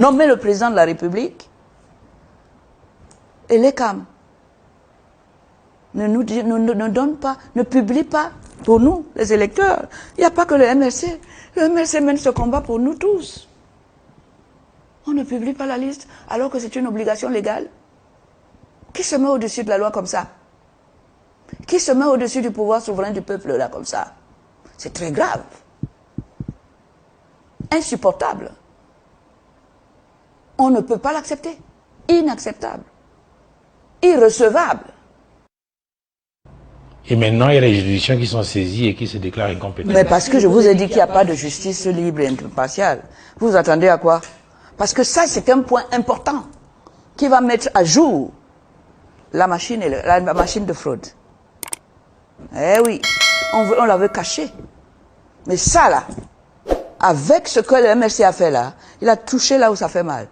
nommer le président de la République et l'ECAM ne donne pas, ne publie pas pour nous, les électeurs. Il n'y a pas que le MRC. Le MRC mène ce combat pour nous tous. On ne publie pas la liste alors que c'est une obligation légale. Qui se met au-dessus de la loi comme ça? Qui se met au-dessus du pouvoir souverain du peuple là comme ça? C'est très grave. Insupportable. On ne peut pas l'accepter. Inacceptable. Irrecevable. Et maintenant, il y a les juridictions qui sont saisies et qui se déclarent incompétentes. Mais parce que je vous ai dit qu'il n'y a pas de justice libre et impartiale. Vous vous attendez à quoi? Parce que ça, c'est un point important qui va mettre à jour la machine, la machine de fraude. Eh oui, on la veut cacher. Mais ça, là, avec ce que le MRC a fait là, il a touché là où ça fait mal.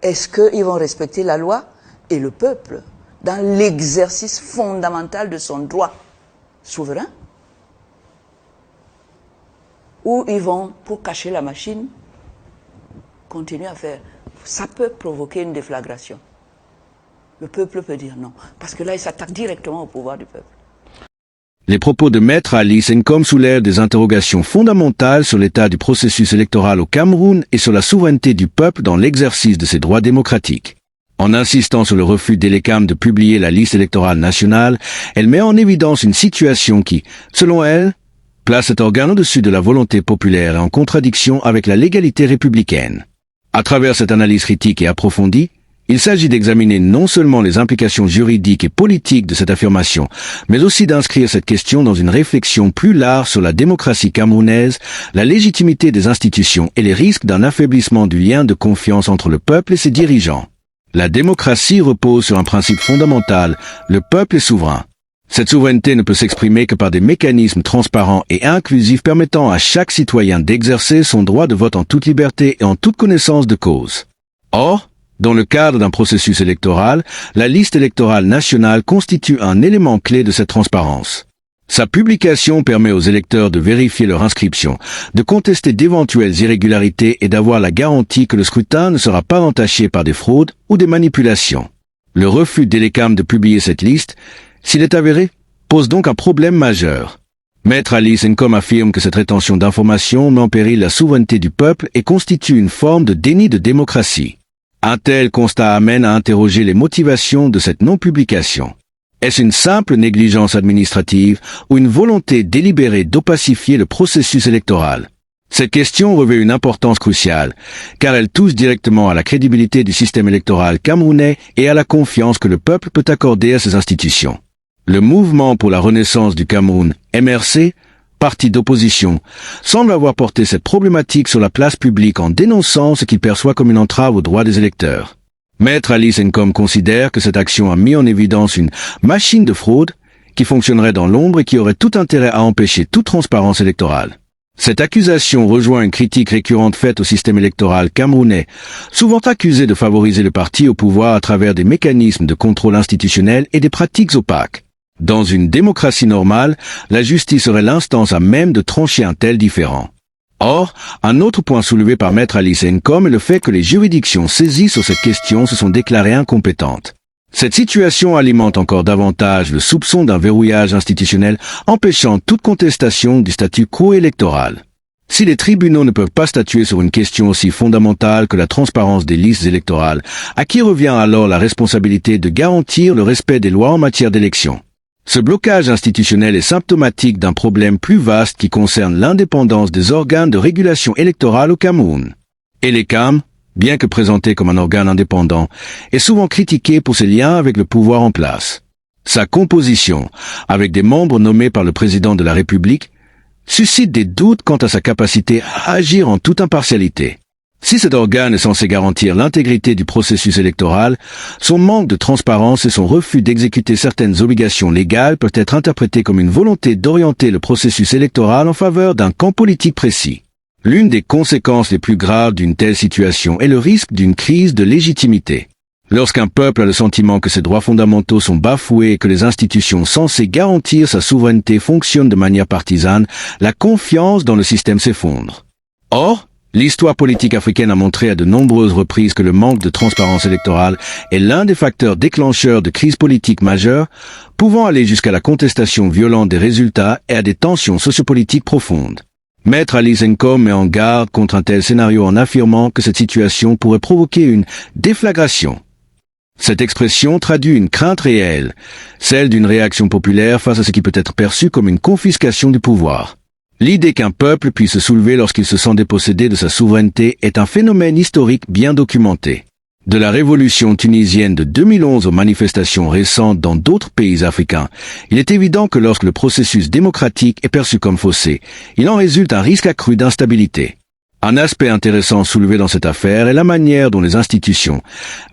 Est-ce qu'ils vont respecter la loi et le peuple dans l'exercice fondamental de son droit souverain? Ou ils vont, pour cacher la machine, continuer à faire? Ça peut provoquer une déflagration. Le peuple peut dire non, parce que là, il s'attaque directement au pouvoir du peuple. Les propos de Maître Ali Sencom soulèvent des interrogations fondamentales sur l'état du processus électoral au Cameroun et sur la souveraineté du peuple dans l'exercice de ses droits démocratiques. En insistant sur le refus d'Elecam de publier la liste électorale nationale, elle met en évidence une situation qui, selon elle, place cet organe au-dessus de la volonté populaire et en contradiction avec la légalité républicaine. À travers cette analyse critique et approfondie, il s'agit d'examiner non seulement les implications juridiques et politiques de cette affirmation, mais aussi d'inscrire cette question dans une réflexion plus large sur la démocratie camerounaise, la légitimité des institutions et les risques d'un affaiblissement du lien de confiance entre le peuple et ses dirigeants. La démocratie repose sur un principe fondamental, le peuple est souverain. Cette souveraineté ne peut s'exprimer que par des mécanismes transparents et inclusifs permettant à chaque citoyen d'exercer son droit de vote en toute liberté et en toute connaissance de cause. Or, dans le cadre d'un processus électoral, la liste électorale nationale constitue un élément clé de cette transparence. Sa publication permet aux électeurs de vérifier leur inscription, de contester d'éventuelles irrégularités et d'avoir la garantie que le scrutin ne sera pas entaché par des fraudes ou des manipulations. Le refus d'Elecam de publier cette liste, s'il est avéré, pose donc un problème majeur. Maître Ali Sencom affirme que cette rétention d'informations met en péril la souveraineté du peuple et constitue une forme de déni de démocratie. Un tel constat amène à interroger les motivations de cette non-publication. Est-ce une simple négligence administrative ou une volonté délibérée d'opacifier le processus électoral? Cette question revêt une importance cruciale, car elle touche directement à la crédibilité du système électoral camerounais et à la confiance que le peuple peut accorder à ses institutions. Le Mouvement pour la Renaissance du Cameroun, MRC, parti d'opposition, semble avoir porté cette problématique sur la place publique en dénonçant ce qu'il perçoit comme une entrave aux droits des électeurs. Maître Ali Sencom considère que cette action a mis en évidence une machine de fraude qui fonctionnerait dans l'ombre et qui aurait tout intérêt à empêcher toute transparence électorale. Cette accusation rejoint une critique récurrente faite au système électoral camerounais, souvent accusé de favoriser le parti au pouvoir à travers des mécanismes de contrôle institutionnel et des pratiques opaques. Dans une démocratie normale, la justice serait l'instance à même de trancher un tel différend. Or, un autre point soulevé par Maître Ali Sencom est le fait que les juridictions saisies sur cette question se sont déclarées incompétentes. Cette situation alimente encore davantage le soupçon d'un verrouillage institutionnel empêchant toute contestation du statu quo électoral. Si les tribunaux ne peuvent pas statuer sur une question aussi fondamentale que la transparence des listes électorales, à qui revient alors la responsabilité de garantir le respect des lois en matière d'élection? Ce blocage institutionnel est symptomatique d'un problème plus vaste qui concerne l'indépendance des organes de régulation électorale au Cameroun. Elecam, bien que présenté comme un organe indépendant, est souvent critiqué pour ses liens avec le pouvoir en place. Sa composition, avec des membres nommés par le président de la République, suscite des doutes quant à sa capacité à agir en toute impartialité. Si cet organe est censé garantir l'intégrité du processus électoral, son manque de transparence et son refus d'exécuter certaines obligations légales peuvent être interprétés comme une volonté d'orienter le processus électoral en faveur d'un camp politique précis. L'une des conséquences les plus graves d'une telle situation est le risque d'une crise de légitimité. Lorsqu'un peuple a le sentiment que ses droits fondamentaux sont bafoués et que les institutions censées garantir sa souveraineté fonctionnent de manière partisane, la confiance dans le système s'effondre. Or, L'histoire politique africaine a montré à de nombreuses reprises que le manque de transparence électorale est l'un des facteurs déclencheurs de crises politiques majeures, pouvant aller jusqu'à la contestation violente des résultats et à des tensions sociopolitiques profondes. Maître Alice Nkom met en garde contre un tel scénario en affirmant que cette situation pourrait provoquer une déflagration. Cette expression traduit une crainte réelle, celle d'une réaction populaire face à ce qui peut être perçu comme une confiscation du pouvoir. L'idée qu'un peuple puisse se soulever lorsqu'il se sent dépossédé de sa souveraineté est un phénomène historique bien documenté. De la révolution tunisienne de 2011 aux manifestations récentes dans d'autres pays africains, il est évident que lorsque le processus démocratique est perçu comme faussé, il en résulte un risque accru d'instabilité. Un aspect intéressant soulevé dans cette affaire est la manière dont les institutions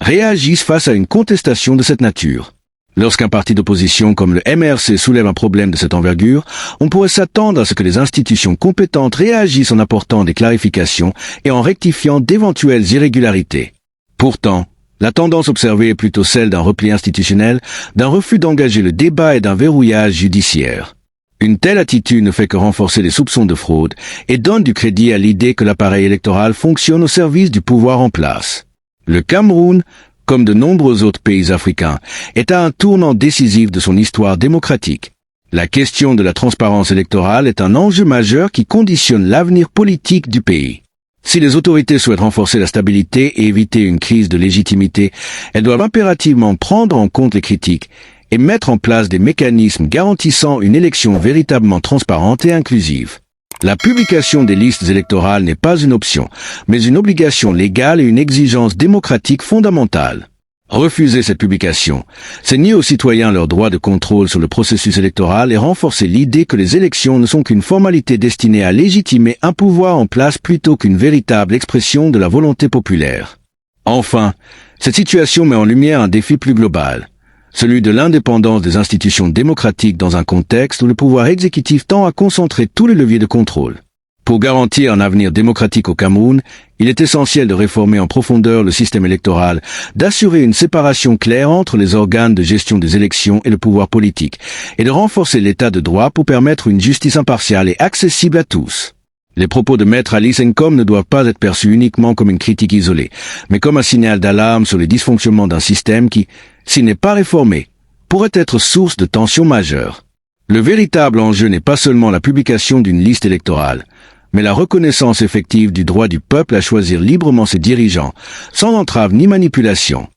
réagissent face à une contestation de cette nature. Lorsqu'un parti d'opposition comme le MRC soulève un problème de cette envergure, on pourrait s'attendre à ce que les institutions compétentes réagissent en apportant des clarifications et en rectifiant d'éventuelles irrégularités. Pourtant, la tendance observée est plutôt celle d'un repli institutionnel, d'un refus d'engager le débat et d'un verrouillage judiciaire. Une telle attitude ne fait que renforcer les soupçons de fraude et donne du crédit à l'idée que l'appareil électoral fonctionne au service du pouvoir en place. Le Cameroun, comme de nombreux autres pays africains, est à un tournant décisif de son histoire démocratique. La question de la transparence électorale est un enjeu majeur qui conditionne l'avenir politique du pays. Si les autorités souhaitent renforcer la stabilité et éviter une crise de légitimité, elles doivent impérativement prendre en compte les critiques et mettre en place des mécanismes garantissant une élection véritablement transparente et inclusive. La publication des listes électorales n'est pas une option, mais une obligation légale et une exigence démocratique fondamentale. Refuser cette publication, c'est nier aux citoyens leur droit de contrôle sur le processus électoral et renforcer l'idée que les élections ne sont qu'une formalité destinée à légitimer un pouvoir en place plutôt qu'une véritable expression de la volonté populaire. Enfin, cette situation met en lumière un défi plus global, celui de l'indépendance des institutions démocratiques dans un contexte où le pouvoir exécutif tend à concentrer tous les leviers de contrôle. Pour garantir un avenir démocratique au Cameroun, il est essentiel de réformer en profondeur le système électoral, d'assurer une séparation claire entre les organes de gestion des élections et le pouvoir politique, et de renforcer l'état de droit pour permettre une justice impartiale et accessible à tous. Les propos de Maître Alice Nkom ne doivent pas être perçus uniquement comme une critique isolée, mais comme un signal d'alarme sur les dysfonctionnements d'un système qui, s'il n'est pas réformé, pourrait être source de tensions majeures. Le véritable enjeu n'est pas seulement la publication d'une liste électorale, mais la reconnaissance effective du droit du peuple à choisir librement ses dirigeants, sans entrave ni manipulation.